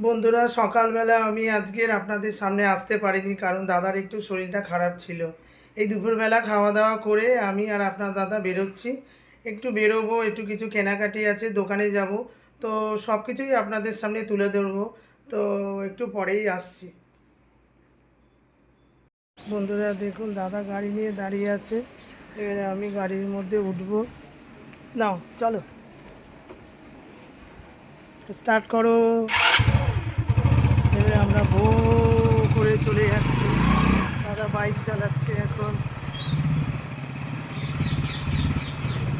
বন্ধুরা, সকালবেলা আমি আজকের আপনাদের সামনে আসতে পারিনি, কারণ দাদার একটু শরীরটা খারাপ ছিল। এই দুপুরবেলা খাওয়া দাওয়া করে আমি আর আপনার দাদা বেরোচ্ছি। একটু বেরোবো, একটু কিছু কেনাকাটি আছে, দোকানে যাব। তো সব কিছুই আপনাদের সামনে তুলে ধরবো। তো একটু পরেই আসছি। বন্ধুরা দেখুন, দাদা গাড়ি নিয়ে দাঁড়িয়ে আছে। এবারে আমি গাড়ির মধ্যে উঠবো। নাও চলো, স্টার্ট করো। এবারে আমরা ভো করে চলে যাচ্ছি। দাদা বাইক চালাচ্ছে এখন।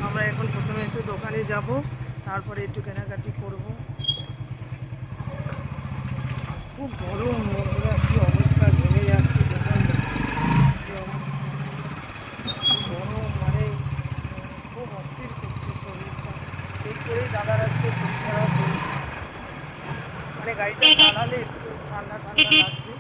আমরা এখন প্রথমে একটু দোকানে যাব, তারপরে একটু কেনাকাটি করব। খুব গরম বন্ধুরা, কী অবস্থা, ঘেমে যাচ্ছে দোকান। কী অবস্থা, খুব গরম, মানে খুব অস্থির করছে শরীরটা। এরপরেই দাদার আজকে শরীর খারাপ হয়েছে। মানে গাড়িটা চালালে একটু ঠান্ডা ঠান্ডা লাগছে।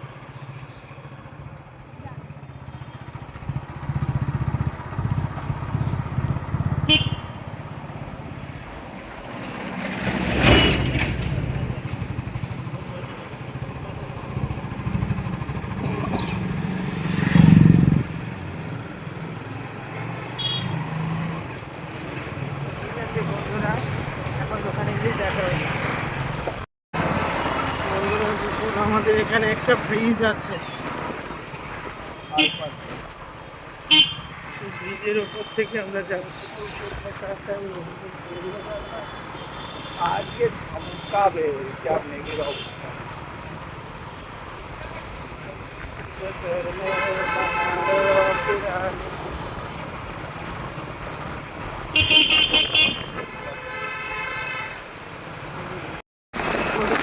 ঠিক আছে বন্ধুরা, এখন দোকানে গিয়ে দেখা হচ্ছে। বন্ধুরা দেখুন, আমাদের এখানে একটা ব্রিজ আছে। সেই ব্রিজের ওপর থেকে আমরা যাচ্ছি। আজকে চমকাবে যা মেঘের অবস্থা।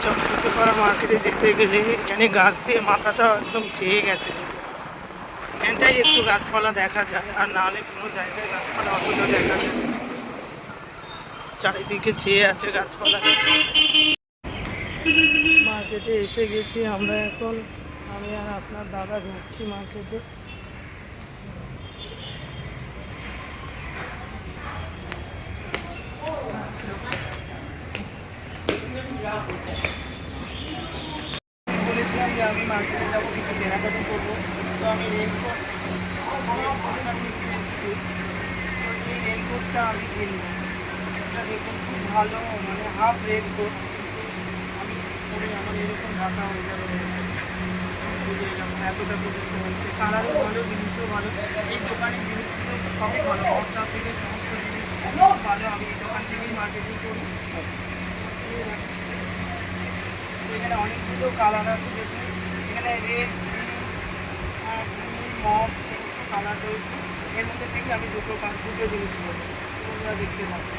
চক্রপাড়া মার্কেটে যেতে গেলে এখানে গাছ দিয়ে মাথাটা একদম ছেয়ে গেছে। এখানটাই একটু গাছপালা দেখা যায়, আর নাহলে কোনো জায়গায় গাছপালা অতটা দেখা যায় না। চারিদিকে ছেয়ে আছে গাছপালা। মার্কেটে এসে গেছি আমরা এখন। আমি আর আপনার দাদা যাচ্ছি মার্কেটে। বলেছিলাম যে আমি মার্কেটে যাবো, কিছু কেনাকাটি করবো। তো আমি রেনকোট নিতে এসেছি। তো এই রেনকোটটা আমি কিনবো। এটা দেখুন খুব ভালো, মানে হাফ রেনকোট, কিন্তু আমি পরে আমার এরকম ঢাকা হয়ে যাবে। বুঝে এরকম এতটা পর্যন্ত হচ্ছে। কালারও ভালো, জিনিসও ভালো। এই দোকানের জিনিসগুলো তো সবই ভালো, পর্দা থেকে সমস্ত জিনিস খুব ভালো। আমি এই দোকান থেকেই মার্কেটিং করি। এখানে অনেকগুলো কালার আছে দেখুন। এখানে রেড, মপ সমস্ত কালার রয়েছে। এর মধ্যে থেকে আমি দুটো জিনিস নেবো, তোমরা দেখতে পাচ্ছি।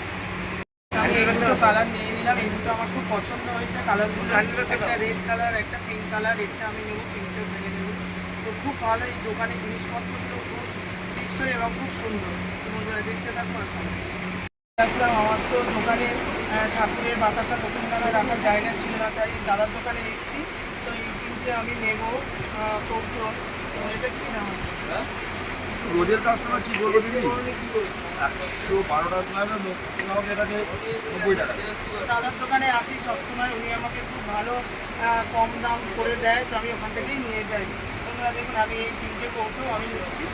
আমি এই দুটো কালার নিয়ে নিলাম। এই দুটো আমার খুব পছন্দ হয়েছে কালারগুলো। একটা রেড কালার, একটা পিঙ্ক কালার। এটা আমি নেবো, পিঙ্কটা ছেড়ে নেবো। তো খুব ভালো এই দোকানের জিনিসপত্রগুলো, খুব টেকসই এবং খুব সুন্দর। তোমরা দেখতে থাকো। এখন আসলাম, আমার তো দোকানে ঠাকুরের বাতাসা দোকানদারা রাখার জায়গা ছিল না, তাই দাদার দোকানে এসেছি। তো এই তিনটে আমি নেবো কৌটো। তো এটা কি নাম? রোদের কাস্টমার কি বলবো দিদি, 112 টাকা এটাকে 90 টাকা। দাদার দোকানে আসি সবসময়, উনি আমাকে খুব ভালো কম দাম করে দেয়, তো আমি ওখান থেকেই নিয়ে যাই। তোমরা দেখুন, আমি এই তিনটে কৌটো আমি নিচ্ছি।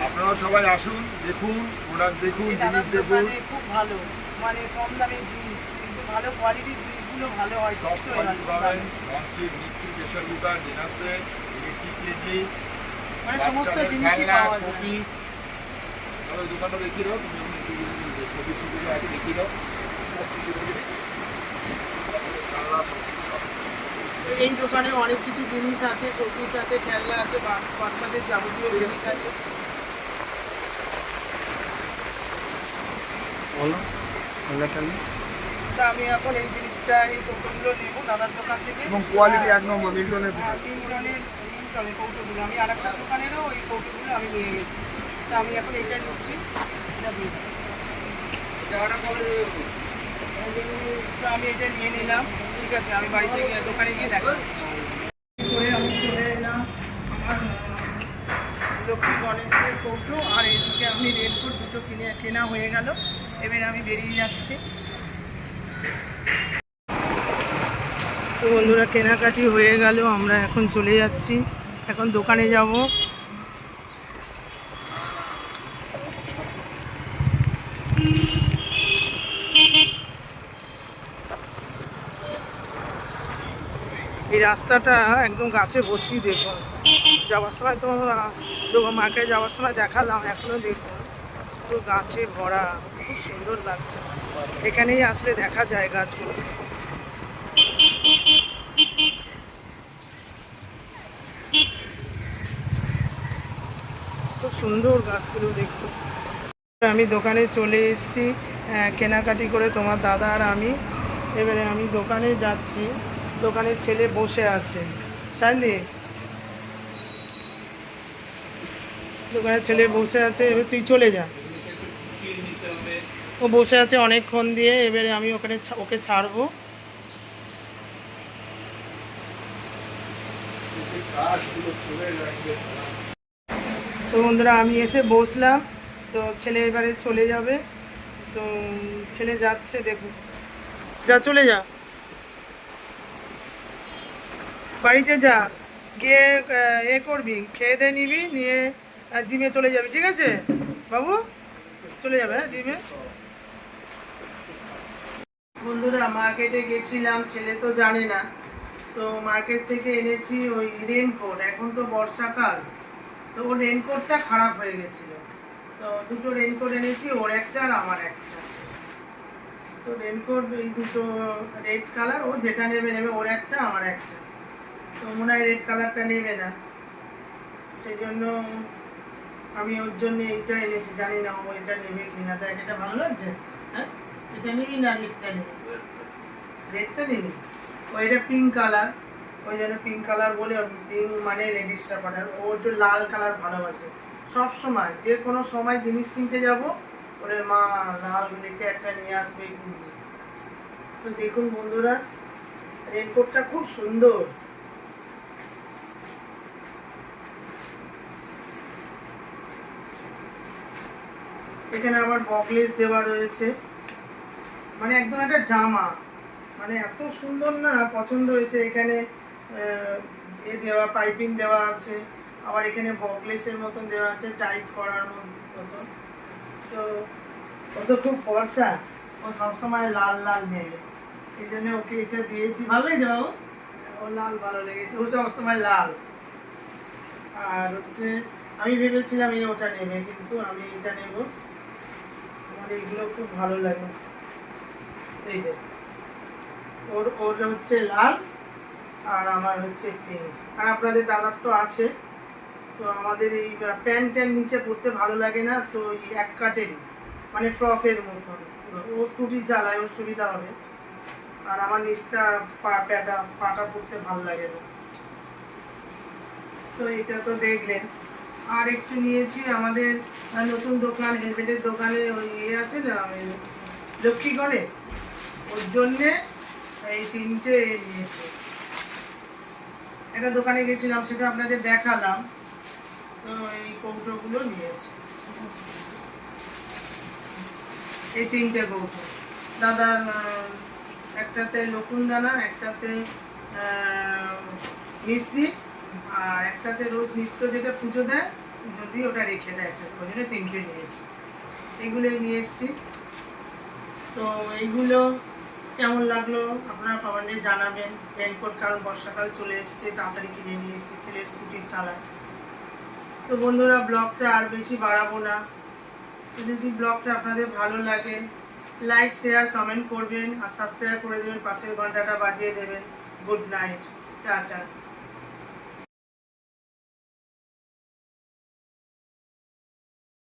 আপনারা সবাই আসুন, দেখুন, প্রোডাক্ট দেখুন, জিনিস দেখুন। খুব ভালো, মানে কম দামের জিনিস, কিন্তু ভালো কোয়ালিটির জিনিসগুলো ভালো হয়। সব টেকসই হয় কোয়ালিটি পাবেন। Nonstick, mixie, pressure cooker, dinner set, electric kettle, মানে সমস্ত জিনিসই পাওয়া যায়। শোপিস। তাহলে দোকানটা দেখিয়ে দাও, তুমি শোপিস গুলো আছে দেখিয়ে দাও। এই দোকানে অনেক কিছু জিনিস আছে, শোপিস আছে, খেলনা আছে, বাচ্চাদের যাবতীয় জিনিস আছে। তা আমি এখন এই জিনিসটা, এই কৌটোগুলো নেবো দাদার দোকান থেকে। এবং কোয়ালিটি এক নম্বর, মিল্টনের। মিল্টনের কৌটোগুলো আমি আর একটা দোকানেরও এই কৌটোগুলো আমি নিয়ে গেছি। তা আমি এখন এইটা নিচ্ছি। তো আমি এটা নিয়ে নিলাম। ঠিক আছে, আমি বাড়িতে গিয়ে দোকানে গিয়ে দেখা করছি। আমি চলে এলাম আমার লক্ষ্মী গণেশের কৌটো, আর এদিকে আমি রেনকোট দুটো কেনা হয়ে গেল। এবারে আমি বেরিয়ে যাচ্ছি। তো বন্ধুরা কেনাকাটি হয়ে গেল, আমরা এখন চলে যাচ্ছি, এখন দোকানে যাব। এই রাস্তাটা একদম গাছে ভর্তি, দেখুন যাওয়ার সময় তো মার্কেটে যাওয়ার সময় দেখালাম, এখনো দেখুন তো গাছে ভরা, খুব সুন্দর লাগছে। এখানেই আসলে দেখা যায় গাছগুলো। খুব সুন্দর গাছগুলো দেখুন। আমি দোকানে চলে এসেছি কেনাকাটি করে, তোমার দাদা আর আমি। এবারে আমি দোকানে যাচ্ছি, দোকানে ছেলে বসে আছে। সায়নদি, দোকানে ছেলে বসে আছে, এবার তুই চলে যা। ও বসে আছে অনেকক্ষণ দিয়ে, এবারে আমি ওকে ছাড়বো। তো বন্ধুরা আমি এসে বসলাম, তো ছেলে এবারে চলে যাবে। তো ছেলে যাচ্ছে, দেখুন যা, চলে যা, বাড়িতে যা, গিয়ে করবি, খেয়ে দিয়ে নিবি, নিয়ে জিমে চলে যাবি, ঠিক আছে বাবু? চলে যাবে, হ্যাঁ জিমে। বন্ধুরা মার্কেটে গেছিলাম, ছেলে তো জানে না, তো মার্কেট থেকে এনেছি ওই রেনকোট। এখন তো বর্ষাকাল, তো ওর রেনকোটটা খারাপ হয়ে গেছিলো, তো দুটো রেনকোট এনেছি, ওর একটা আর আমার একটা। তো রেনকোট এই দুটো রেড কালার, ও যেটা নেবে নেবে, ওর একটা আমার একটা। তো মনে হয় রেড কালারটা নেবে না, সেই জন্য আমি ওর জন্য এইটা এনেছি। জানি না ও এটা নেবে কিনা। দেখ এটা ভালো লাগছে, হ্যাঁ এটা নিবি না রেডটা নিবি? রেডটা নিবি? ও এটা পিঙ্ক কালার, ওই জন্য পিঙ্ক কালার বলে, পিঙ্ক মানে রেডিশটা পাঠার। ও একটু লাল কালার ভালোবাসে, সব সময় যে কোনো সময় জিনিস কিনতে যাব ওরে মা লাল দেখে একটা নিয়ে আসবে কিনছি। তো দেখুন বন্ধুরা রেনকোটটা খুব সুন্দর। এখানে আবার বকলেস দেওয়া রয়েছে, মানে একদম একটা জামা, মানে এত সুন্দর না, পছন্দ হয়েছে। এখানে এ দেওয়া পাইপিং দেওয়া আছে, আবার এখানে বকলেসের মতন দেওয়া আছে, টাইট করার মতন। তো ও তো খুব ফর্সা, ও সবসময় লাল লাল নেবে, এই জন্য ওকে এটা দিয়েছি। ভালো লেগেছে বাবু? ও লাল ভালো লেগেছে, ও সবসময় লাল। আর হচ্ছে আমি ভেবেছিলাম ওটা নেবে, কিন্তু আমি এটা নেব, আমার এগুলো খুব ভালো লাগে। এই যে ওর হচ্ছে লাল আর আমার হচ্ছে পিঙ্ক। আর আপনাদের দাদার তো আছে। তো আমাদের এই প্যান্টের নিচে পরতে ভালো লাগে না, তো এই এক কাটেরই, মানে ফ্রকের মতন। ও স্কুটি চালায়, ওর সুবিধা হবে। আর আমার নিচটা পাটা পরতে ভালো লাগে না। তো এটা তো দেখলেন। আর একটু নিয়েছি আমাদের নতুন দোকান, হেলমেটের দোকানে ওই আছে না, লক্ষ্মী গণেশ, ওর জন্যে এই তিনটে নিয়েছি। একটা দোকানে গেছিলাম, সেটা আপনাদের দেখালাম। তো এই কৌটোগুলো নিয়েছি, এই তিনটে কৌটো। দাদার একটাতে লকুনদানা, একটাতে মিশ্রি, আর একটাতে রোজ নিত্য যেটা পুজো দেয়, যদি ওটা রেখে দেয় একটা, ওই জন্য তিনটে নিয়েছি। এগুলোই নিয়ে এসছি। তো এইগুলো কেমন লাগলো আপনারা কমেন্টে জানাবেন। রেনকোট, কারণ বর্ষাকাল চলে এসছে, তাড়াতাড়ি কিনে নিয়েছি, ছেলের স্কুটি চালায়। তো বন্ধুরা ব্লগটা আর বেশি বাড়াবো না। যদি ব্লগটা আপনাদের ভালো লাগে, লাইক শেয়ার কমেন্ট করবেন, আর সাবস্ক্রাইব করে দেবেন, পাশের ঘন্টাটা বাজিয়ে দেবেন। Good night, tata.